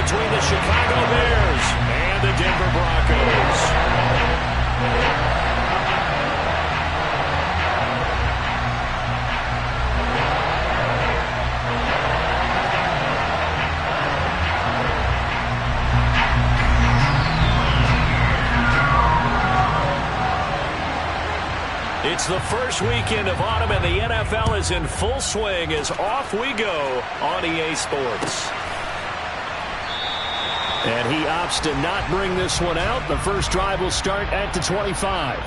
between the Chicago Bears and the Denver Broncos. It's the first weekend of autumn, and the NFL is in full swing as off we go on EA Sports. And he opts to not bring this one out. The first drive will start at the 25.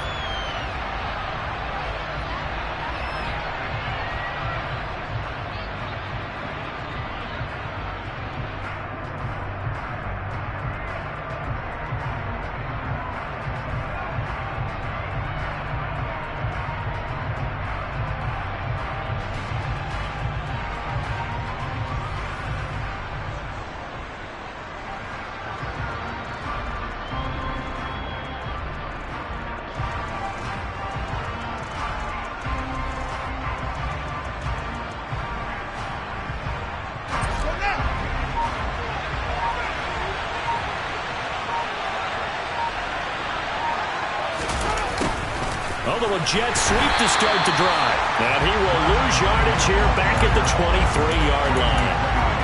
A little jet sweep to start the drive. And he will lose yardage here back at the 23-yard line.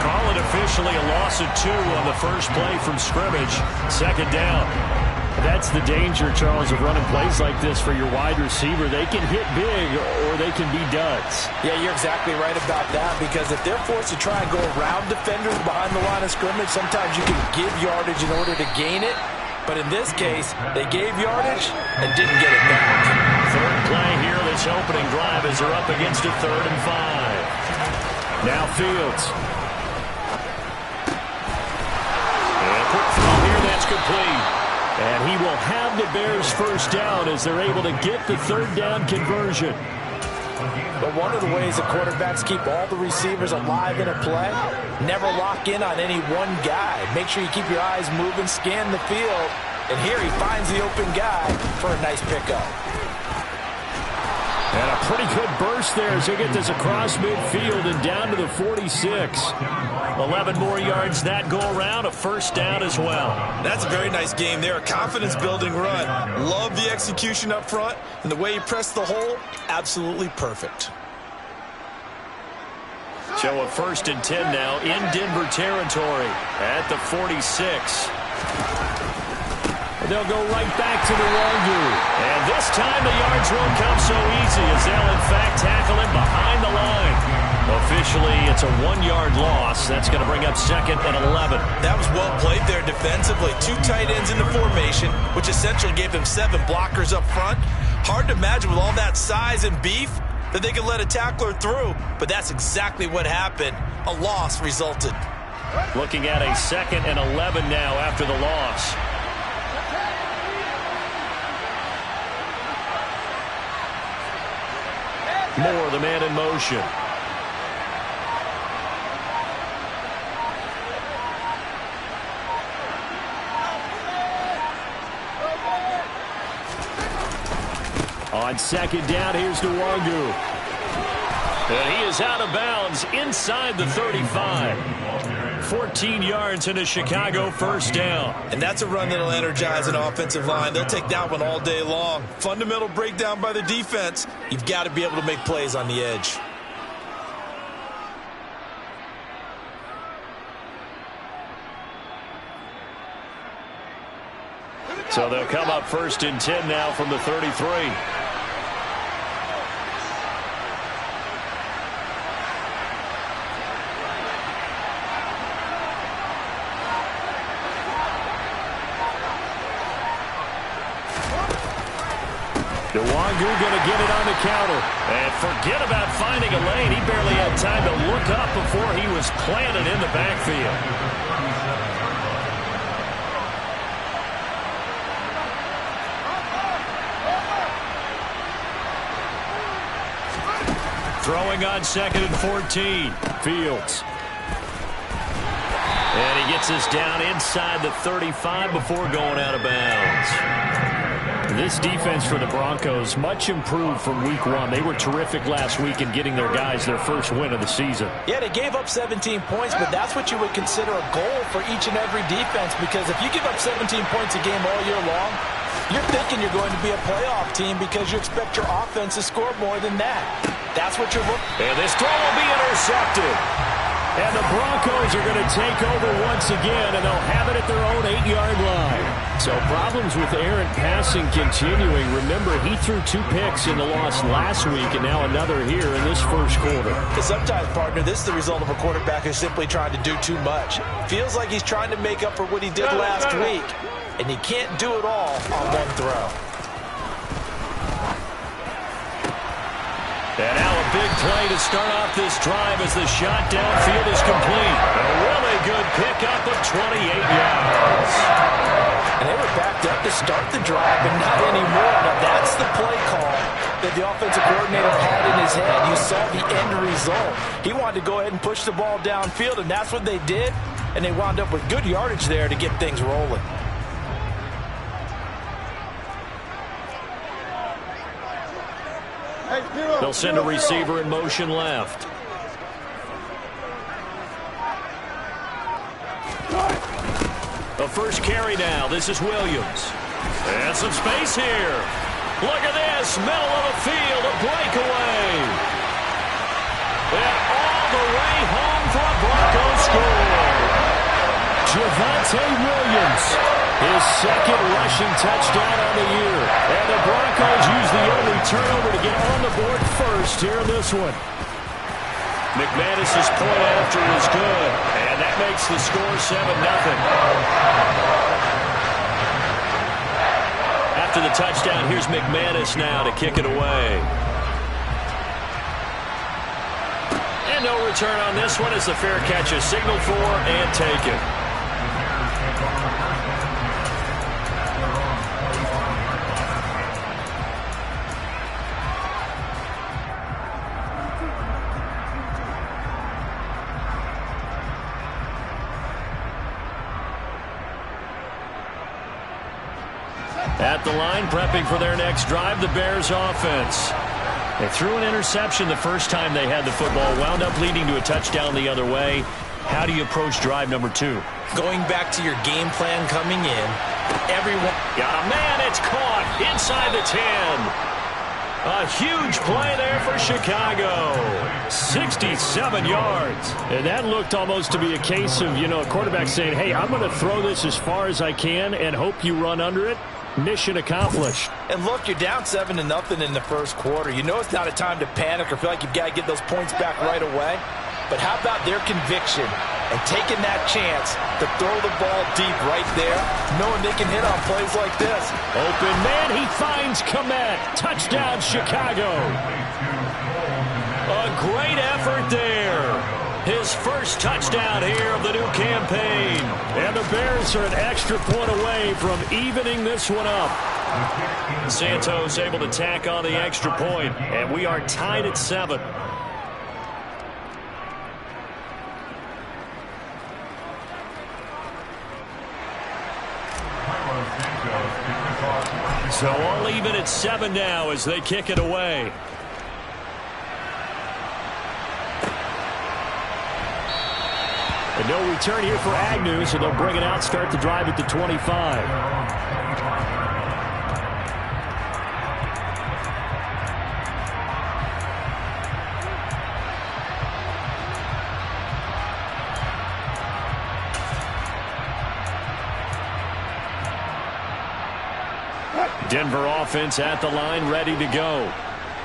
Call it officially a loss of 2 on the first play from scrimmage. Second down. That's the danger, Charles, of running plays like this for your wide receiver. They can hit big or they can be duds. Yeah, you're exactly right about that, because if they're forced to try and go around defenders behind the line of scrimmage, sometimes you can give yardage in order to gain it. But in this case, they gave yardage and didn't get it back. Third play here, this opening drive as they're up against a 3rd and 5. Now Fields. And quick throw here, that's complete. And he will have the Bears first down as they're able to get the 3rd down conversion. But one of the ways the quarterbacks keep all the receivers alive in a play, never lock in on any one guy. Make sure you keep your eyes moving, scan the field, and here he finds the open guy for a nice pickup. And a pretty good burst there as they get this across midfield and down to the 46. 11 more yards that go around, a first down as well. That's a very nice game there, a confidence-building run. Love the execution up front, and the way he pressed the hole, absolutely perfect. So a 1st and 10 now in Denver territory at the 46. They'll go right back to the Wangu. And this time the yards won't come so easy as they'll in fact tackle him behind the line. Officially, it's a 1-yard loss. That's going to bring up 2nd and 11. That was well played there defensively. 2 tight ends in the formation, which essentially gave them 7 blockers up front. Hard to imagine with all that size and beef that they could let a tackler through, but that's exactly what happened. A loss resulted. Looking at a 2nd and 11 now after the loss. Moore, the man in motion. On 2nd down, here's Nwangu. And he is out of bounds inside the 35. 14 yards and a Chicago first down. And that's a run that'll energize an offensive line. They'll take that one all day long. Fundamental breakdown by the defense. You've got to be able to make plays on the edge. So they'll come up 1st and 10 now from the 33. Nwangu going to get it on the counter. And forget about finding a lane. He barely had time to look up before he was planted in the backfield. Throwing on 2nd and 14. Fields. And he gets us down inside the 35 before going out of bounds. This defense for the Broncos, much improved from week 1. They were terrific last week in getting their guys their first win of the season. Yeah, they gave up 17 points, but that's what you would consider a goal for each and every defense, because if you give up 17 points a game all year long, you're thinking you're going to be a playoff team because you expect your offense to score more than that. That's what you're looking for. And this throw will be intercepted. And the Broncos are going to take over once again, and they'll have it at their own 8-yard line. So problems with errant passing continuing. Remember, he threw 2 picks in the loss last week, and now another here in this first quarter. Sometimes, partner, this is the result of a quarterback who's simply trying to do too much. Feels like he's trying to make up for what he did last week, and he can't do it all on one throw. And now a big play to start off this drive as the shot downfield is complete. A really good pickup of 28 yards. And they were backed up to start the drive, but not anymore. Now that's the play call that the offensive coordinator had in his head. You saw the end result. He wanted to go ahead and push the ball downfield, and that's what they did. And they wound up with good yardage there to get things rolling. They'll send a receiver in motion left. The first carry now. This is Williams. And some space here. Look at this. Middle of the field. A breakaway. And all the way home for a Broncos score. Javonte Williams. His second rushing touchdown on the year. And the Broncos use the only turnover to get on the board first here in this one. McManus's point after is good. And that makes the score 7-0. After the touchdown, here's McManus now to kick it away. And no return on this one as the fair catch is signaled for and taken. At the line, prepping for their next drive, the Bears offense. They threw an interception the first time they had the football, wound up leading to a touchdown the other way. How do you approach drive number 2? Going back to your game plan coming in, everyone... Got a man, it's caught inside the 10. A huge play there for Chicago. 67 yards. And that looked almost to be a case of, a quarterback saying, hey, I'm going to throw this as far as I can and hope you run under it. Mission accomplished. And look, you're down 7-0 in the first quarter. You know it's not a time to panic or feel like you've got to get those points back right away. But how about their conviction and taking that chance to throw the ball deep right there, knowing they can hit on plays like this. Open man, he finds Kmet. Touchdown, Chicago. A great effort there. His first touchdown here of the new campaign. And the Bears are an extra point away from evening this one up. Santos able to tack on the extra point, and we are tied at 7. So all even at 7 now as they kick it away. And no return here for Agnew, so they'll bring it out, start the drive at the 25. Denver offense at the line, ready to go.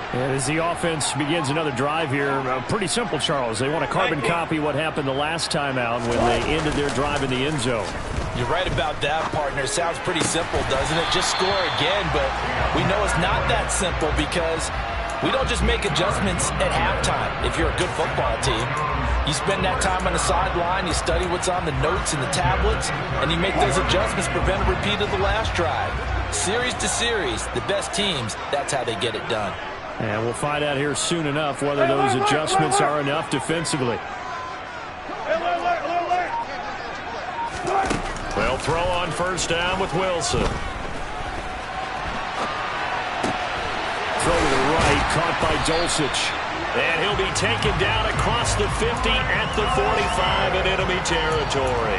And as the offense begins another drive here, pretty simple, Charles. They want to carbon copy what happened the last time out when they ended their drive in the end zone. You're right about that, partner. It sounds pretty simple, doesn't it? Just score again, but we know it's not that simple because we don't just make adjustments at halftime if you're a good football team. You spend that time on the sideline, you study what's on the notes and the tablets, and you make those adjustments to prevent a repeat of the last drive. Series to series, the best teams, that's how they get it done. And we'll find out here soon enough whether those adjustments are enough defensively. They'll throw on first down with Wilson. throw to the right, caught by Dulcich. And he'll be taken down across the 50 at the 45 in enemy territory.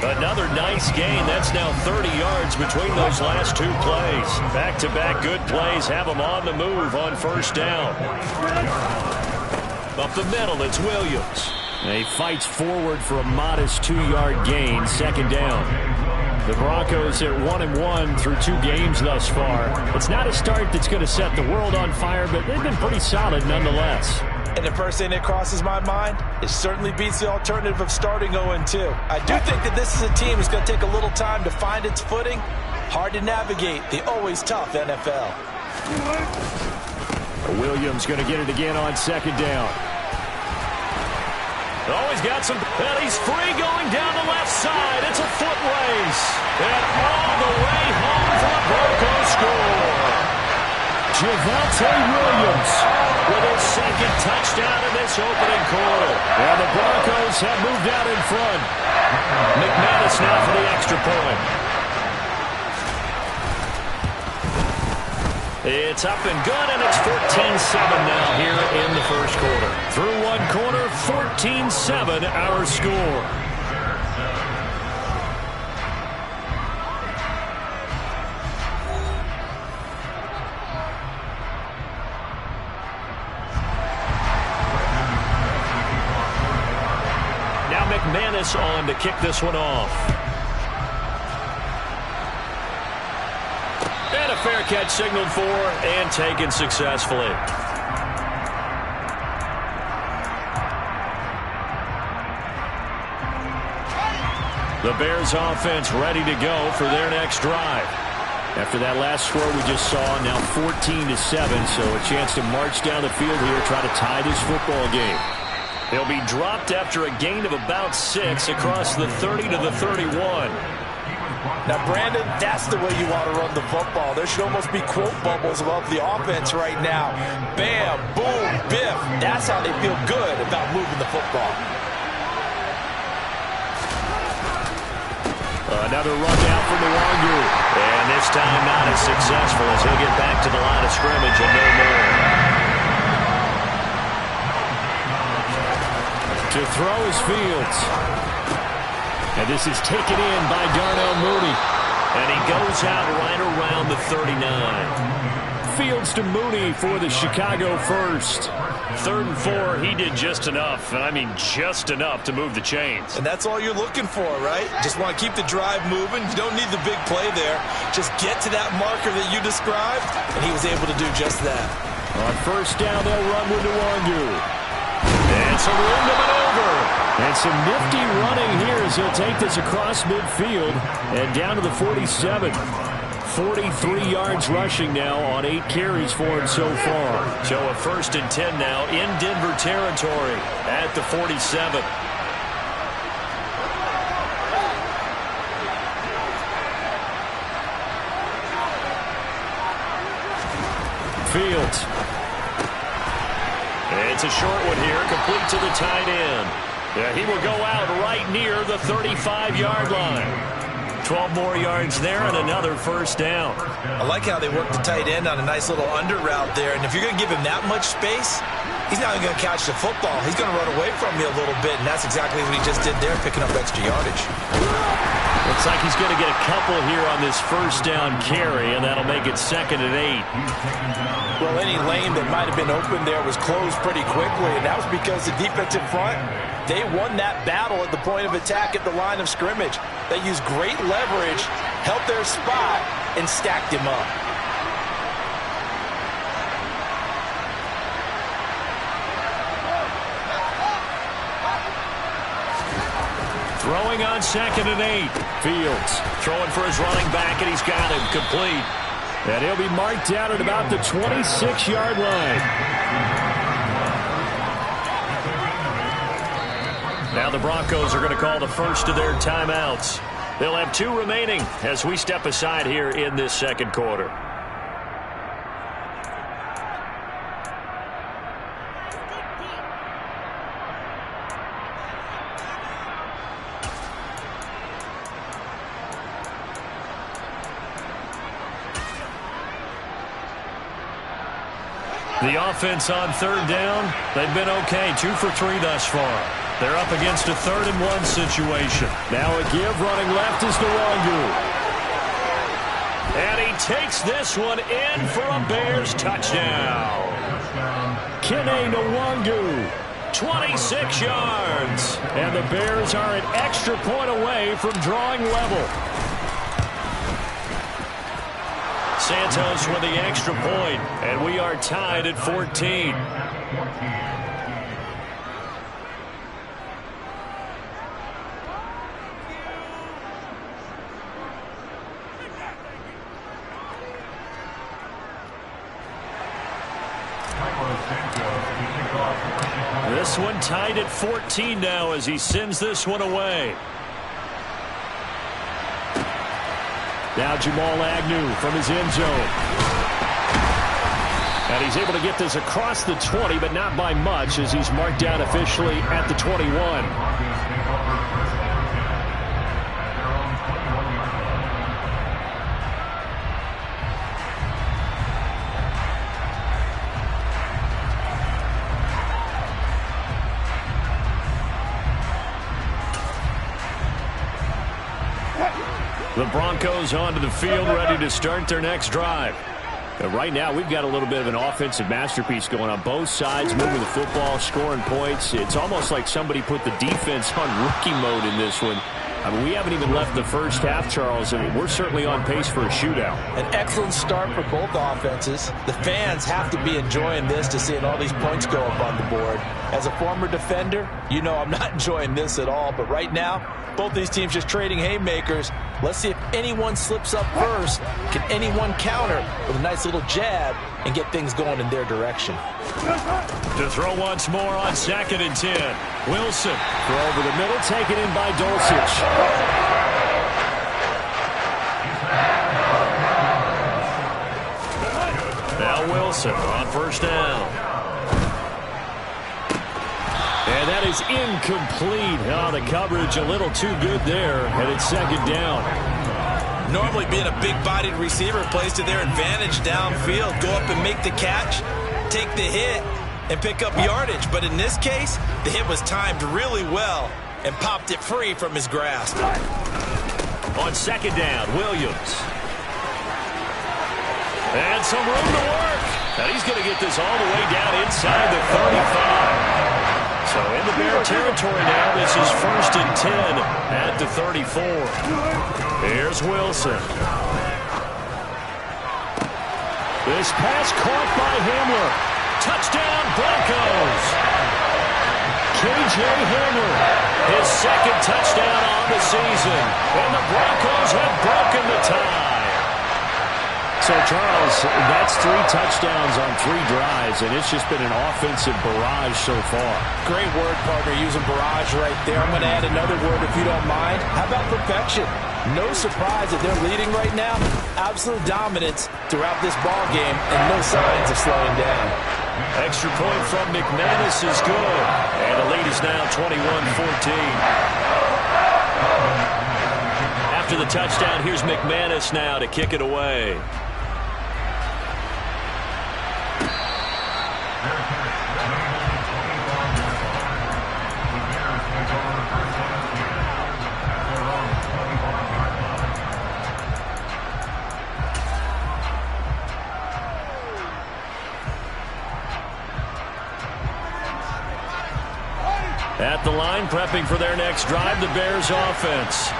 Another nice gain. That's now 30 yards between those last two plays. Back-to-back good plays have them on the move on first down. Up the middle, it's Williams. And he fights forward for a modest 2-yard gain, second down. The Broncos at 1-1 through 2 games thus far. It's not a start that's going to set the world on fire, but they've been pretty solid nonetheless. And the first thing that crosses my mind, it certainly beats the alternative of starting 0-2. I do think that this is a team that's going to take a little time to find its footing. Hard to navigate the always tough NFL. Williams going to get it again on second down. Oh, he's got some, and he's free going down the left side. It's a foot race. And all the way home for the Broncos score. Javonte Williams with his second touchdown in this opening quarter. And the Broncos have moved out in front. McManus now for the extra point. It's up and good, and it's 14-7 now here in the first quarter. Through one quarter, 14-7 our score. Now McManus on to kick this one off. And a fair catch signaled for and taken successfully. The Bears offense ready to go for their next drive. After that last score we just saw, now 14-7, so a chance to march down the field here, try to tie this football game. They'll be dropped after a gain of about 6 across the 30 to the 31. Now, Brandon, that's the way you want to run the football. There should almost be quote bubbles above the offense right now. Bam, boom, biff. That's how they feel good about moving the football. Another run down from the Wangu. And this time not as successful as he'll get back to the line of scrimmage and no more. To throw is Fields. And this is taken in by Darnell Mooney. And he goes out right around the 39. Fields to Mooney for the Chicago first. 3rd and 4, he did just enough. And I mean just enough to move the chains. And that's all you're looking for, right? Just want to keep the drive moving. You don't need the big play there. Just get to that marker that you described. And he was able to do just that. On first down, they'll run with the Wangu. And some room to maneuver. And some nifty running here as he'll take this across midfield and down to the 47. 43 yards rushing now on 8 carries for him so far. So a 1st and 10 now in Denver territory at the 47. Fields. It's a short one here, complete to the tight end. Yeah, he will go out right near the 35-yard line. 12 more yards there and another first down. I like how they work the tight end on a nice little under route there. And if you're going to give him that much space, he's not even going to catch the football. He's going to run away from you a little bit, and that's exactly what he just did there, picking up extra yardage. Looks like he's going to get a couple here on this first down carry, and that'll make it 2nd and 8. Well, any lane that might have been open there was closed pretty quickly, and that was because the defensive front, they won that battle at the point of attack at the line of scrimmage. They used great leverage, held their spot, and stacked him up. Throwing on 2nd and 8. Fields throwing for his running back, and he's got him complete. And he'll be marked down at about the 26-yard line. Now the Broncos are going to call the first of their timeouts. They'll have 2 remaining as we step aside here in this second quarter. The offense on third down, they've been okay. 2 for 3 thus far. They're up against a 3rd-and-1 situation. Now a give running left is Nwangu. And he takes this one in for a Bears touchdown. Kene Nwangu, 26 yards. And the Bears are an extra point away from drawing level. Santos with the extra point, and we are tied at 14. This one tied at 14 now as he sends this one away. Now Jamal Agnew from his end zone. And he's able to get this across the 20, but not by much as he's marked down officially at the 21. The Broncos onto the field, ready to start their next drive. And right now, we've got a little bit of an offensive masterpiece going on both sides, moving the football, scoring points. It's almost like somebody put the defense on rookie mode in this one. I mean, we haven't even left the first half, Charles. I mean, we're certainly on pace for a shootout. An excellent start for both offenses. The fans have to be enjoying this to seeing all these points go up on the board. As a former defender, you know I'm not enjoying this at all. But right now, both these teams just trading haymakers. Let's see if anyone slips up first. Can anyone counter with a nice little jab and get things going in their direction? To throw once more on 2nd and 10. Wilson. Throw over the middle, taken in by Dulcich. Now Wilson on 1st down. And that is incomplete. Oh, the coverage a little too good there, and it's 2nd down. Normally being a big-bodied receiver plays to their advantage downfield. Go up and make the catch, take the hit, and pick up yardage. But in this case, the hit was timed really well and popped it free from his grasp. On 2nd down, Williams. And some room to work. And he's going to get this all the way down inside the 35. So in the Bear territory now, this is 1st and 10 at the 34. Here's Wilson. This pass caught by Hamler. Touchdown, Broncos. K.J. Hamler, his 2nd touchdown on the season. And the Broncos have broken the tie. So, Charles, that's 3 touchdowns on 3 drives, and it's just been an offensive barrage so far. Great word, partner, using barrage right there. I'm going to add another word if you don't mind. How about perfection? No surprise that they're leading right now. Absolute dominance throughout this ball game, and no signs of slowing down. Extra point from McManus is good, and the lead is now 21-14. After the touchdown, here's McManus now to kick it away. At the line, prepping for their next drive, the Bears offense.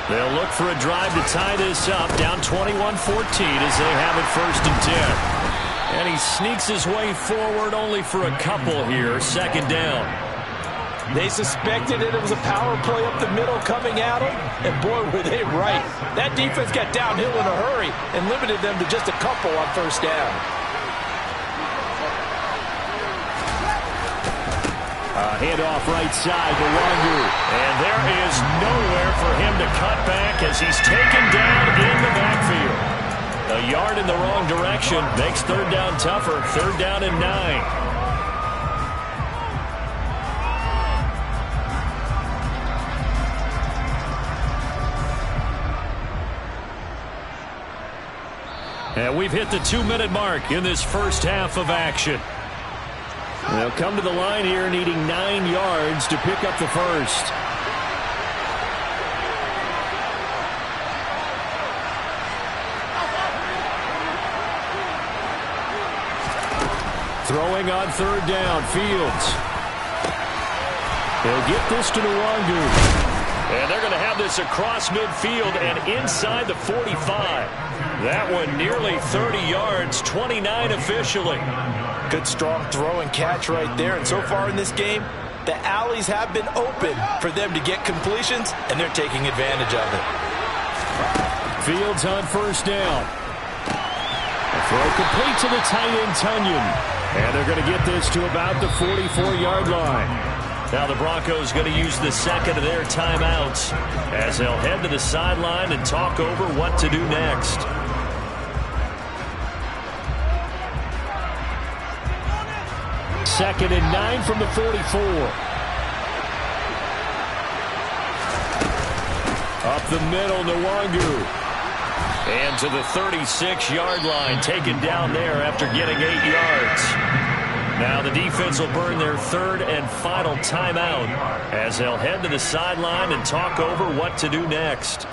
They'll look for a drive to tie this up, down 21-14 as they have it 1st and 10. And he sneaks his way forward only for a couple here, 2nd down. They suspected it was a power play up the middle coming at them, and boy, were they right. That defense got downhill in a hurry and limited them to just a couple on 1st down. Handoff right side to Wangu. And there is nowhere for him to cut back as he's taken down in the backfield. A yard in the wrong direction makes 3rd down tougher. 3rd down and 9. And we've hit the 2-minute mark in this first half of action. They'll come to the line here needing 9 yards to pick up the first. Throwing on third down, Fields. He'll get this to Nwangu. And they're going to have this across midfield and inside the 45. That one nearly 30 yards, 29 officially. Good strong throw and catch right there. And so far in this game, the alleys have been open for them to get completions, and they're taking advantage of it. Fields on first down. A throw complete to the tight end, Tunyon. And they're going to get this to about the 44-yard line. Now the Broncos going to use the second of their timeouts as they'll head to the sideline and talk over what to do next. Second and 9 from the 44. Up the middle, Nwangu. And to the 36-yard line, taken down there after getting 8 yards. Now the defense will burn their third and final timeout as they'll head to the sideline and talk over what to do next.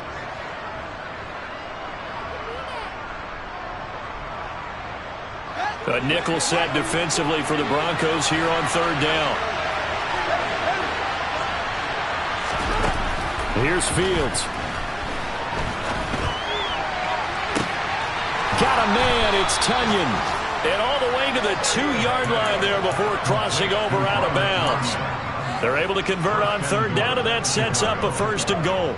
A nickel set defensively for the Broncos here on third down. Here's Fields. Got a man, it's Tunyon. And all the way to the 2-yard line there before crossing over out of bounds. They're able to convert on third down, and that sets up a first and goal.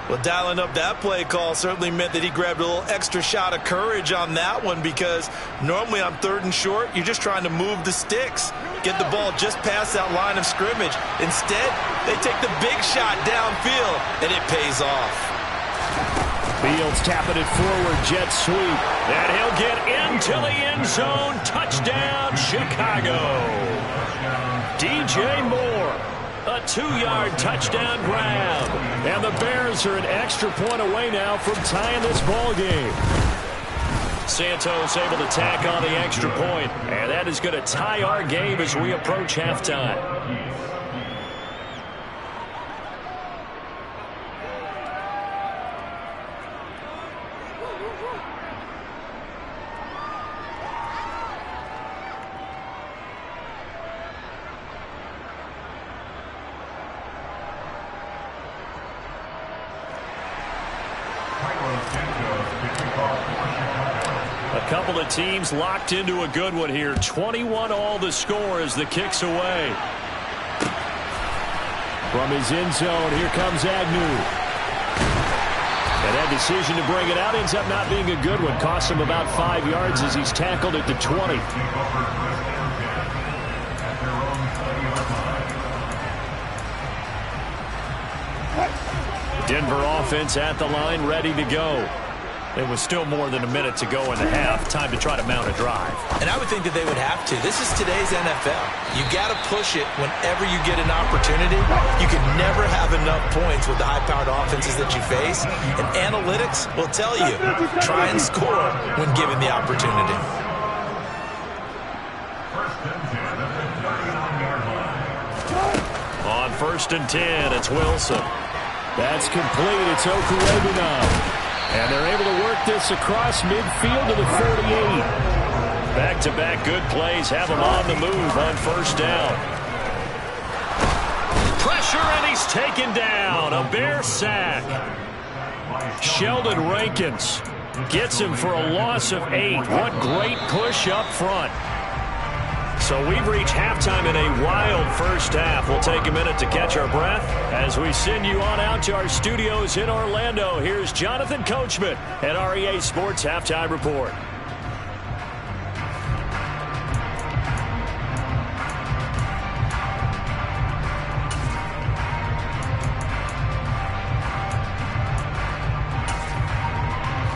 Well, dialing up that play call certainly meant that he grabbed a little extra shot of courage on that one, because normally on third and short, you're just trying to move the sticks, get the ball just past that line of scrimmage. Instead, they take the big shot downfield, and it pays off. Fields tapping it forward, jet sweep. And he'll get into the end zone. Touchdown, Chicago. DJ Moore, a 2-yard touchdown grab. And the Bears are an extra point away now from tying this ball game. Santos able to tack on the extra point. And that is going to tie our game as we approach halftime. A couple of teams locked into a good one here. 21 all the score as the kick's away. From his end zone, here comes Agnew. And that decision to bring it out ends up not being a good one. Costs him about 5 yards as he's tackled at the 20. Denver offense at the line, ready to go. It was still more than a minute to go in the half. Time to try to mount a drive. And I would think that they would have to. This is today's NFL. You got to push it whenever you get an opportunity. You can never have enough points with the high-powered offenses that you face. And analytics will tell you, try and score when given the opportunity. On first and 10, it's Wilson. That's complete. It's Okurebunom. And they're able to work this across midfield to the 48. Back-to-back good plays have him on the move on first down. Pressure, and he's taken down. A Bear sack. Sheldon Rankins gets him for a loss of 8. What great push up front. So we've reached halftime in a wild first half. We'll take a minute to catch our breath as we send you on out to our studios in Orlando. Here's Jonathan Coachman at REA Sports Halftime Report.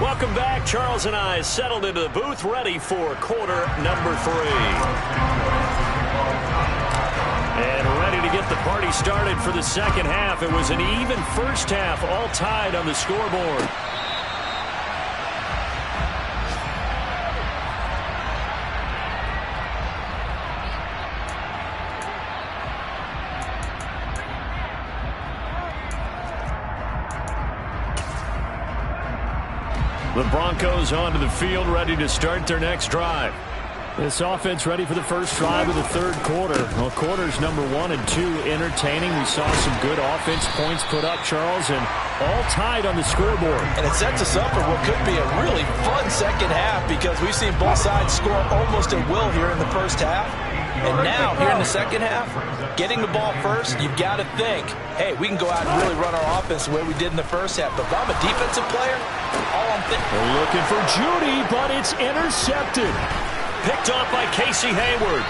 Welcome back. Charles and I settled into the booth, ready for quarter number 3. And ready to get the party started for the second half. It was an even first half, all tied on the scoreboard. The Broncos onto the field, ready to start their next drive. This offense ready for the first drive of the third quarter. Well, quarters number 1 and 2 entertaining. We saw some good offense points put up, Charles, and all tied on the scoreboard. And it sets us up for what could be a really fun second half because we've seen both sides score almost at will here in the first half. And now, here in the second half, getting the ball first, you've got to think, hey, we can go out and really run our offense the way we did in the first half. But if I'm a defensive player, all I'm thinking... They're looking for Judy, but it's intercepted. Picked off by Casey Hayward.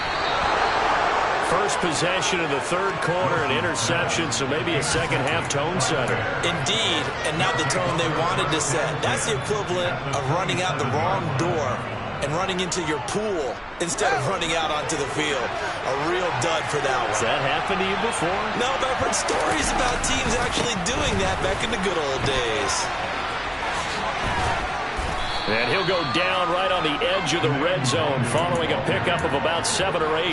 First possession of the third quarter, an interception, so maybe a second-half tone setter. Indeed, and not the tone they wanted to set. That's the equivalent of running out the wrong door and running into your pool instead of running out onto the field. A real dud for that one. Has that happened to you before? No, but I've heard stories about teams actually doing that back in the good old days. And he'll go down right on the edge of the red zone following a pickup of about 7 or 8.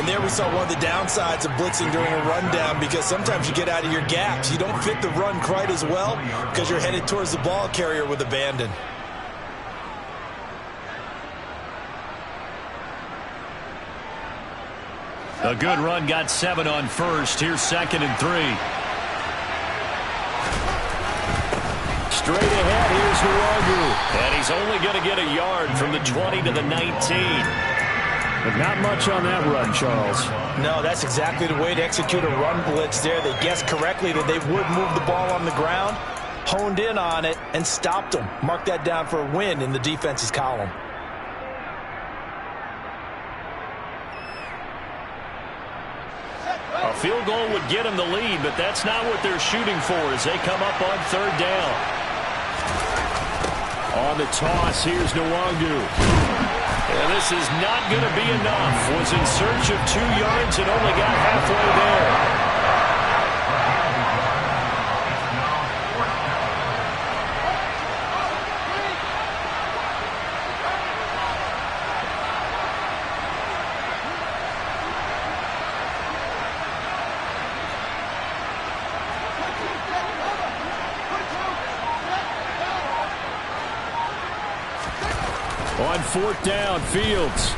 And there we saw one of the downsides of blitzing during a rundown because sometimes you get out of your gaps. You don't fit the run quite as well because you're headed towards the ball carrier with abandon. A good run got 7 on first. Here's 2nd and 3. Straight ahead, here's Nwogu. And he's only going to get a yard from the 20 to the 19. But not much on that run, Charles. No, that's exactly the way to execute a run blitz there. They guessed correctly that they would move the ball on the ground, honed in on it, and stopped them. Mark that down for a win in the defense's column. A field goal would get them the lead, but that's not what they're shooting for as they come up on 3rd down. On the toss, here's Nwogu. And this is not going to be enough. Was in search of 2 yards and only got halfway there. On 4th down, Fields.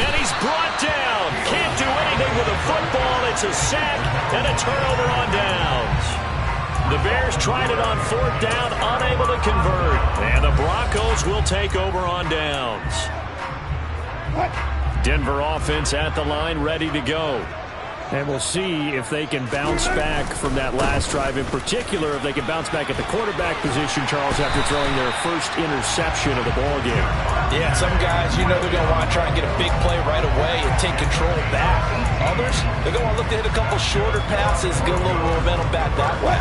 And he's brought down. Can't do anything with a football. It's a sack and a turnover on downs. The Bears tried it on 4th down, unable to convert. And the Broncos will take over on downs. Denver offense at the line, ready to go. And we'll see if they can bounce back from that last drive. In particular, if they can bounce back at the quarterback position, Charles, after throwing their first interception of the ballgame. Yeah, some guys, you know they're going to want to try and get a big play right away and take control back. Others, they're going to want to look to hit a couple shorter passes, get a little momentum back that way.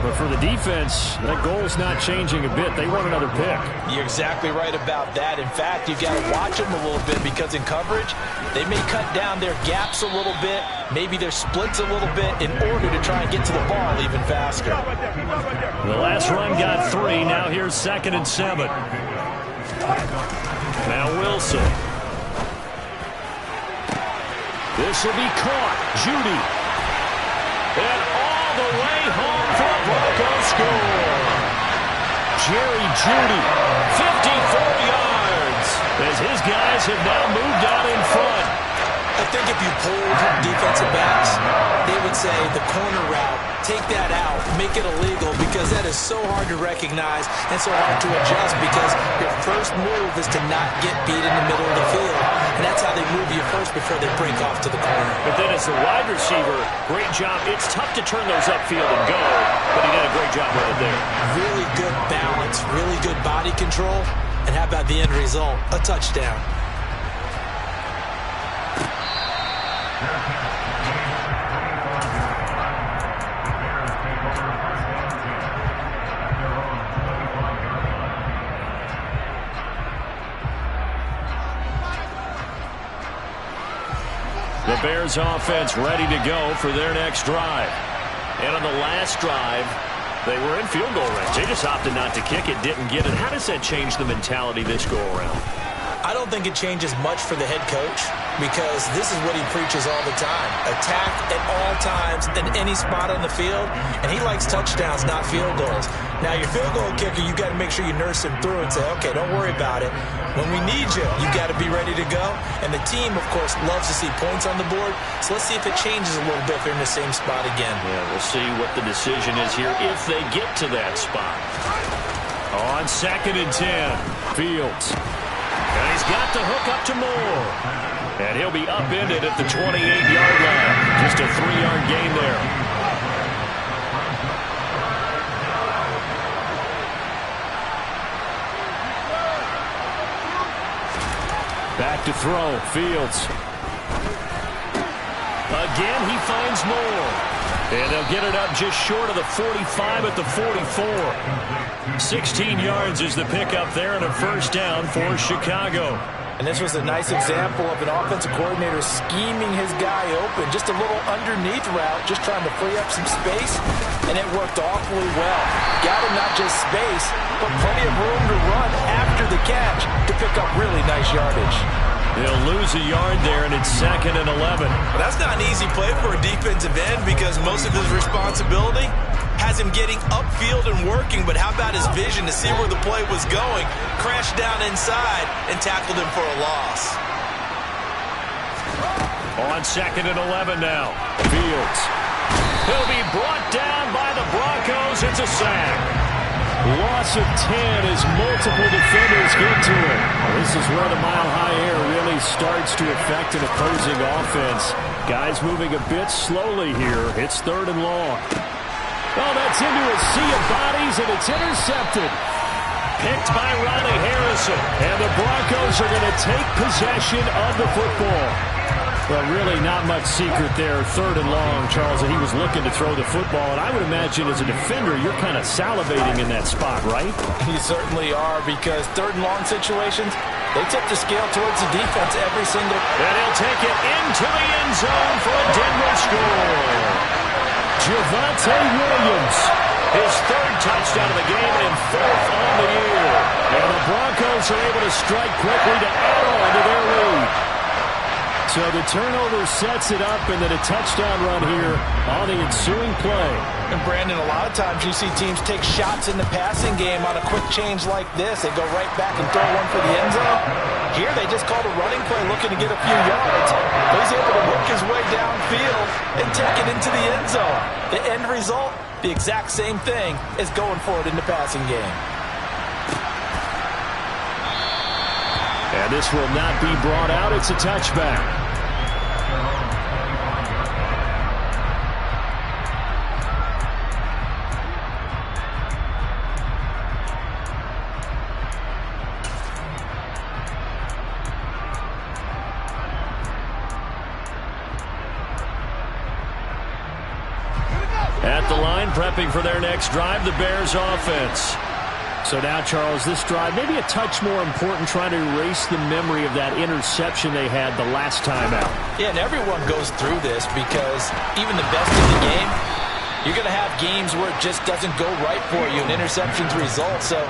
But for the defense, that goal's not changing a bit. They want another pick. You're exactly right about that. In fact, you've got to watch them a little bit because in coverage, they may cut down their gaps a little bit, maybe their splits a little bit in order to try and get to the ball even faster. The last run got 3. Now here's 2nd and 7. Now Wilson. This will be caught. Judy. And all the way home for a Broncos score. Jerry Judy, 54 yards, as his guys have now moved out in front. I think if you polled defensive backs, they would say the corner route, take that out, make it illegal, because that is so hard to recognize and so hard to adjust because your first move is to not get beat in the middle of the field. And that's how they move you first before they break off to the corner. But then as the wide receiver, great job. It's tough to turn those upfield and go, but he did a great job with it there. Really good balance, really good body control, and how about the end result? A touchdown. The Bears offense ready to go for their next drive. And on the last drive, they were in field goal range. They just opted not to kick it, didn't get it. How does that change the mentality this go-around? I don't think it changes much for the head coach because this is what he preaches all the time. Attack at all times in any spot on the field, and he likes touchdowns, not field goals. Now, your field goal kicker, you got to make sure you nurse him through and say, okay, don't worry about it. When we need you, you got to be ready to go. And the team, of course, loves to see points on the board. So let's see if it changes a little bit if they're in the same spot again. Yeah, we'll see what the decision is here if they get to that spot. On 2nd and 10, Fields. And he's got the hook up to Moore. And he'll be upended at the 28-yard line. Just a 3-yard gain there. Back to throw, Fields. Again, he finds Moore. And they'll get it up just short of the 45 at the 44. 16 yards is the pickup there and a first down for Chicago. And this was a nice example of an offensive coordinator scheming his guy open. Just a little underneath route, just trying to free up some space, and it worked awfully well. Got him not just space, but plenty of room to run after the catch to pick up really nice yardage. They'll lose a yard there, and it's 2nd and 11. Well, that's not an easy play for a defensive end because most of his responsibility has him getting upfield and working, but how about his vision to see where the play was going, crashed down inside, and tackled him for a loss. On 2nd and 11 now, Fields. He'll be brought down by the Broncos. It's a sack. Loss of 10 as multiple defenders get to him. This is where the mile-high air really starts to affect an opposing offense. Guys moving a bit slowly here. It's 3rd and long. Oh, that's into a sea of bodies, and it's intercepted. Picked by Ronnie Harrison, and the Broncos are going to take possession of the football. Well, really not much secret there. 3rd and long, Charles, and he was looking to throw the football. And I would imagine as a defender, you're kind of salivating in that spot, right? You certainly are, because 3rd and long situations, they tip the scale towards the defense every single. And he'll take it into the end zone for a Denver score. Javonte Williams, his 3rd touchdown of the game and 4th on the year. And the Broncos are able to strike quickly to add on to their lead. So the turnover sets it up, and then a touchdown run here on the ensuing play. And Brandon, a lot of times you see teams take shots in the passing game on a quick change like this. They go right back and throw one for the end zone. Here they just called a running play looking to get a few yards. He's able to work his way downfield and take it into the end zone. The end result, the exact same thing as going for it in the passing game. And this will not be brought out. It's a touchback. At the line, prepping for their next drive, the Bears offense. So now, Charles, this drive maybe a touch more important, trying to erase the memory of that interception they had the last time out. Yeah, and everyone goes through this because even the best in the game, you're going to have games where it just doesn't go right for you and interceptions result. So,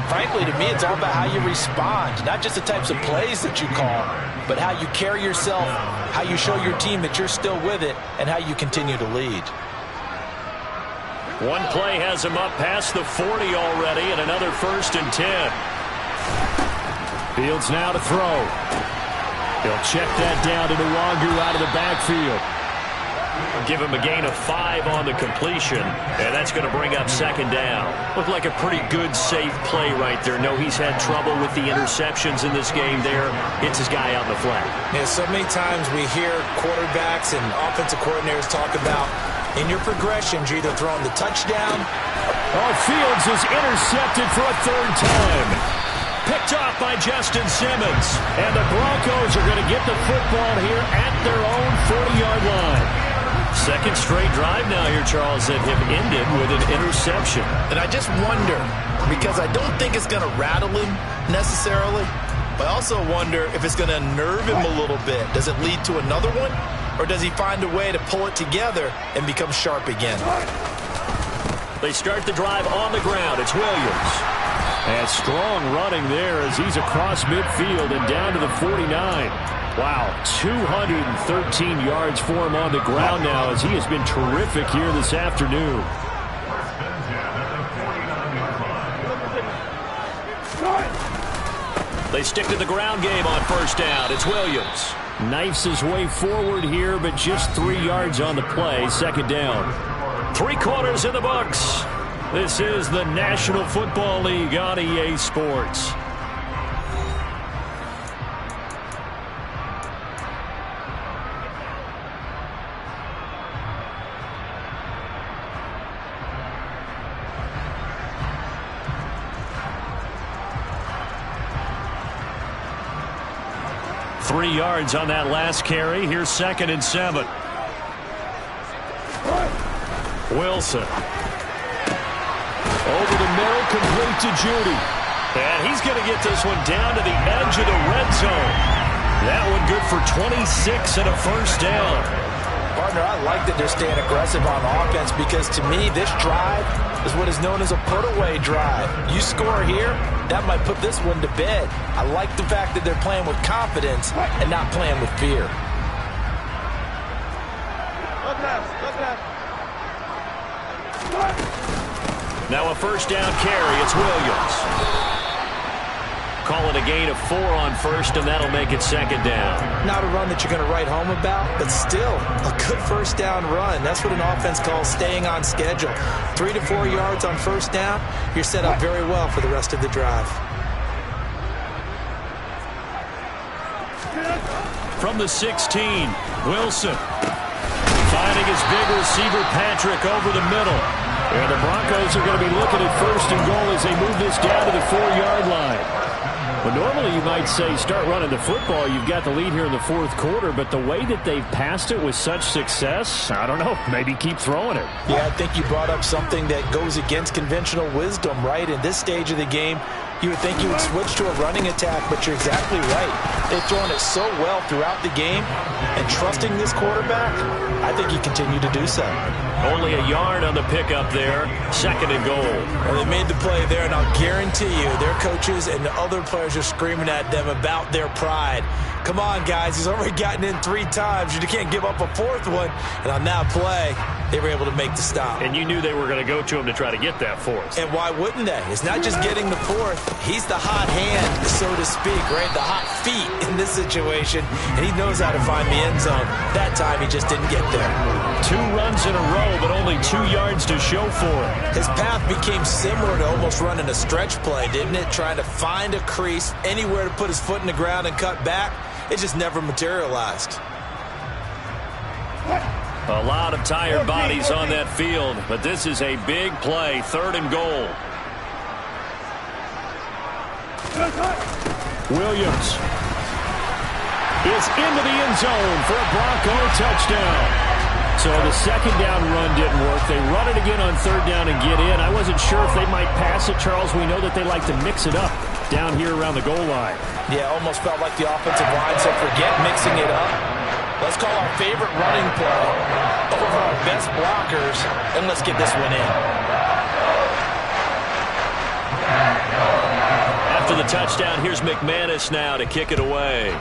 frankly, to me, it's all about how you respond, not just the types of plays that you call, but how you carry yourself, how you show your team that you're still with it, and how you continue to lead. One play has him up past the 40 already, and another 1st and 10. Fields now to throw. He'll check that down to Nwangu out of the backfield. Give him a gain of 5 on the completion, and that's going to bring up 2nd down. Looked like a pretty good, safe play right there. No, he's had trouble with the interceptions in this game there. Hits his guy out in the flat. Yeah, so many times we hear quarterbacks and offensive coordinators talk about in your progressions, you're either throwing the touchdown. Oh, Fields is intercepted for a 3rd time. Picked off by Justin Simmons. And the Broncos are going to get the football here at their own 40-yard line. 2nd straight drive now here, Charles, that have ended with an interception. And I just wonder, because I don't think it's going to rattle him necessarily, but I also wonder if it's going to unnerve him a little bit. Does it lead to another one? Or does he find a way to pull it together and become sharp again? They start the drive on the ground. It's Williams. And strong running there as he's across midfield and down to the 49. Wow, 213 yards for him on the ground now as he has been terrific here this afternoon. They stick to the ground game on first down. It's Williams. Knifes his way forward here, but just 3 yards on the play. Second down. 3 quarters in the books. This is the National Football League on EA Sports. Three yards on that last carry. Here's 2nd and 7. Wilson. Over the middle, complete to Judy. And he's going to get this one down to the edge of the red zone. That one good for 26 and a first down. Partner, I like that they're staying aggressive on offense because to me, this drive is what is known as a put-away drive. You score here, that might put this one to bed. I like the fact that they're playing with confidence and not playing with fear. Now a first down carry. It's Williams. Call it a gain of 4 on first, and that'll make it 2nd down. Not a run that you're going to write home about, but still a good first down run. That's what an offense calls staying on schedule. 3 to 4 yards on first down, you're set up very well for the rest of the drive. From the 16, Wilson. Finding his big receiver, Patrick, over the middle. And the Broncos are going to be looking at 1st and goal as they move this down to the 4-yard line. Well, normally you might say start running the football. You've got the lead here in the 4th quarter, but the way that they've passed it with such success, I don't know, maybe keep throwing it. Yeah, I think you brought up something that goes against conventional wisdom, right? In this stage of the game, you would think you would switch to a running attack, but you're exactly right. They've thrown it so well throughout the game, and trusting this quarterback, I think you continue to do so. Only a yard on the pickup there. 2nd and goal. Well, they made the play there, and I'll guarantee you their coaches and the other players are screaming at them about their pride. Come on, guys. He's already gotten in 3 times. You can't give up a 4th one. And on that play, they were able to make the stop. And you knew they were going to go to him to try to get that 4th. And why wouldn't they? It's not just getting the 4th. He's the hot hand, so to speak, right? The hot feet in this situation. And he knows how to find the end zone. That time, he just didn't get there. 2 runs in a row, but only 2 yards to show for it. His path became similar to almost running a stretch play, didn't it? Trying to find a crease, anywhere to put his foot in the ground and cut back. It just never materialized. A lot of tired bodies on that field, but this is a big play. 3rd and goal. Williams is into the end zone for a Bronco touchdown. So the 2nd down run didn't work. They run it again on 3rd down and get in. I wasn't sure if they might pass it, Charles. We know that they like to mix it up down here around the goal line. Yeah, almost felt like the offensive line said, forget mixing it up. Let's call our favorite running play over our best blockers, and let's get this one in. After the touchdown, here's McManus now to kick it away.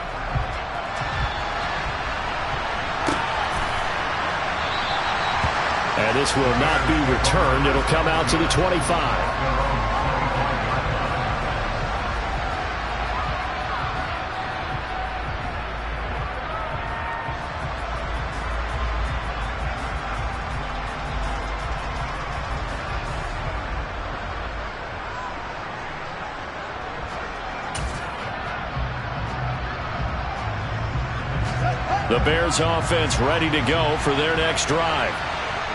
And this will not be returned. It'll come out to the 25. The Bears offense ready to go for their next drive.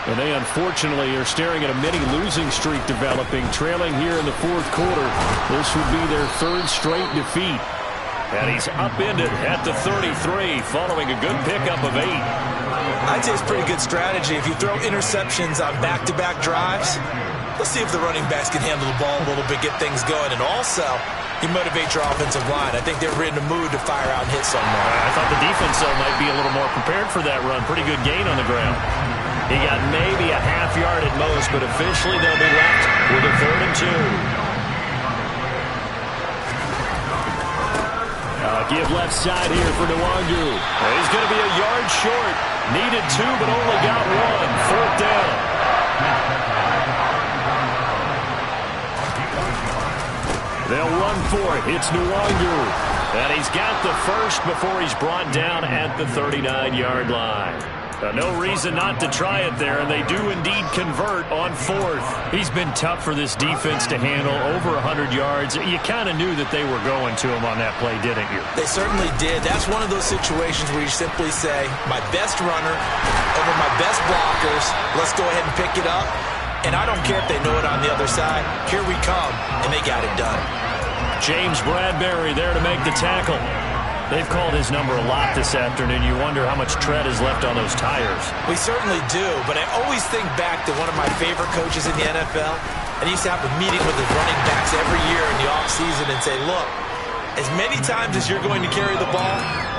And they unfortunately are staring at a mini losing streak developing, trailing here in the 4th quarter. This would be their 3rd straight defeat. And he's upended at the 33 following a good pickup of 8. I'd say it's pretty good strategy. If you throw interceptions on back-to-back drives, let's see if the running backs can handle the ball a little bit, get things going. And also, you motivate your offensive line. I think they're in the mood to fire out and hit someone. I thought the defense, though, might be a little more prepared for that run. Pretty good gain on the ground. He got maybe a half yard at most, but officially they'll be left with a 3rd and 2. left side here for Nwangu. He's going to be a yard short. Needed 2, but only got 1. Fourth down. They'll run for it. It's Nwangu. And he's got the first before he's brought down at the 39-yard line. No reason not to try it there, and they do indeed convert on fourth. He's been tough for this defense to handle, over 100 yards. You kind of knew that they were going to him on that play, didn't you? They certainly did. That's one of those situations where you simply say, my best runner over my best blockers. Let's go ahead and pick it up. And I don't care if they know it on the other side. Here we come, and they got it done. James Bradbury there to make the tackle. They've called his number a lot this afternoon. You wonder how much tread is left on those tires. We certainly do, but I always think back to one of my favorite coaches in the NFL, and he used to have a meeting with his running backs every year in the offseason and say, look, as many times as you're going to carry the ball,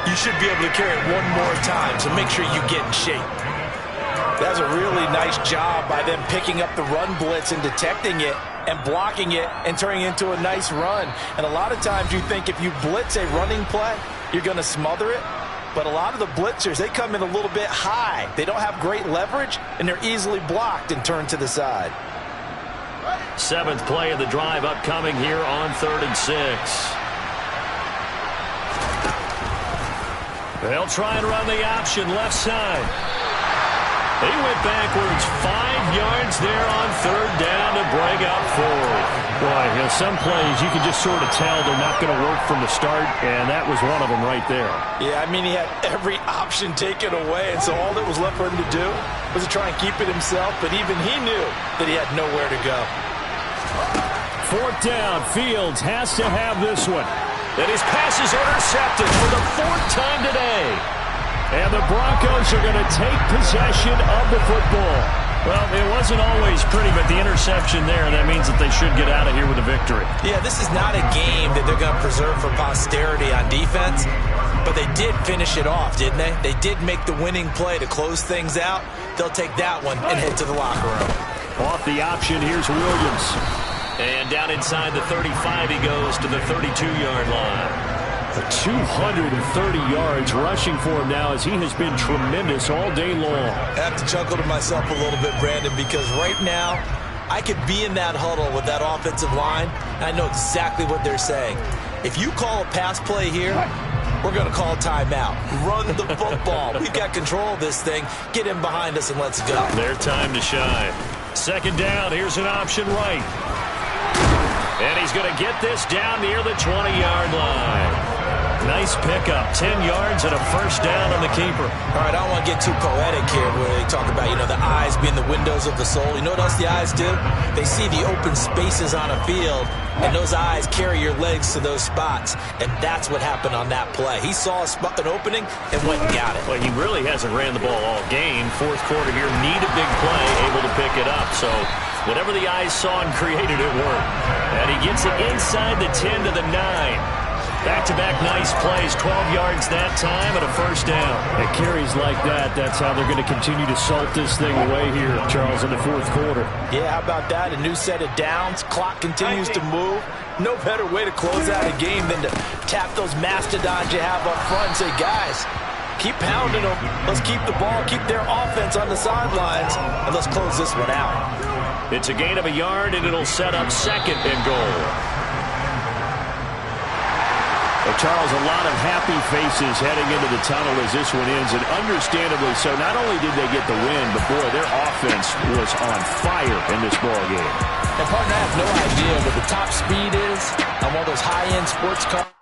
you should be able to carry it one more time, so make sure you get in shape. That's a really nice job by them picking up the run blitz and detecting it and blocking it and turning it into a nice run. And a lot of times you think if you blitz a running play, you're going to smother it. But a lot of the blitzers, they come in a little bit high. They don't have great leverage, and they're easily blocked and turned to the side. 7th play of the drive upcoming here on 3rd and 6. They'll try and run the option left side. He went backwards 5 yards there on 3rd down to bring up 4th. Boy, you know, some plays you can just sort of tell they're not going to work from the start, and that was one of them right there. Yeah, I mean, he had every option taken away, and so all that was left for him to do was to try and keep it himself, but even he knew that he had nowhere to go. 4th down, Fields has to have this one. And his pass is intercepted for the 4th time today. And the Broncos are going to take possession of the football. Well, it wasn't always pretty, but the interception there, that means that they should get out of here with a victory. Yeah, this is not a game that they're going to preserve for posterity on defense, but they did finish it off, didn't they? They did make the winning play to close things out. They'll take that one and head to the locker room. Off the option, here's Williams. And down inside the 35, he goes to the 32-yard line. 230 yards rushing for him now as he has been tremendous all day long. I have to chuckle to myself a little bit, Brandon, because right now I could be in that huddle with that offensive line, and I know exactly what they're saying. If you call a pass play here, we're going to call a timeout. Run the football. We've got control of this thing. Get in behind us and let's go. Their time to shine. 2nd down. Here's an option right. And he's going to get this down near the 20-yard line. Nice pickup, 10 yards and a first down on the keeper. All right, I don't want to get too poetic here where they talk about, you know, the eyes being the windows of the soul. You know what else the eyes do? They see the open spaces on a field, and those eyes carry your legs to those spots, and that's what happened on that play. He saw an opening and went and got it. Well, he really hasn't ran the ball all game. 4th quarter here, need a big play, able to pick it up. So whatever the eyes saw and created, it worked. And he gets it inside the 10 to the 9. Back-to-back nice plays, 12 yards that time and a first down. It carries like that. That's how they're going to continue to salt this thing away here, Charles, in the 4th quarter. Yeah, how about that? A new set of downs. Clock continues to move. No better way to close out a game than to tap those mastodons you have up front and say, guys, keep pounding them. Let's keep the ball, keep their offense on the sidelines, and let's close this one out. It's a gain of a yard, and it'll set up 2nd and goal. Well, Charles, a lot of happy faces heading into the tunnel as this one ends, and understandably so. Not only did they get the win, but, boy, their offense was on fire in this ball game. And, partner, I have no idea what the top speed is on one of those high-end sports cars.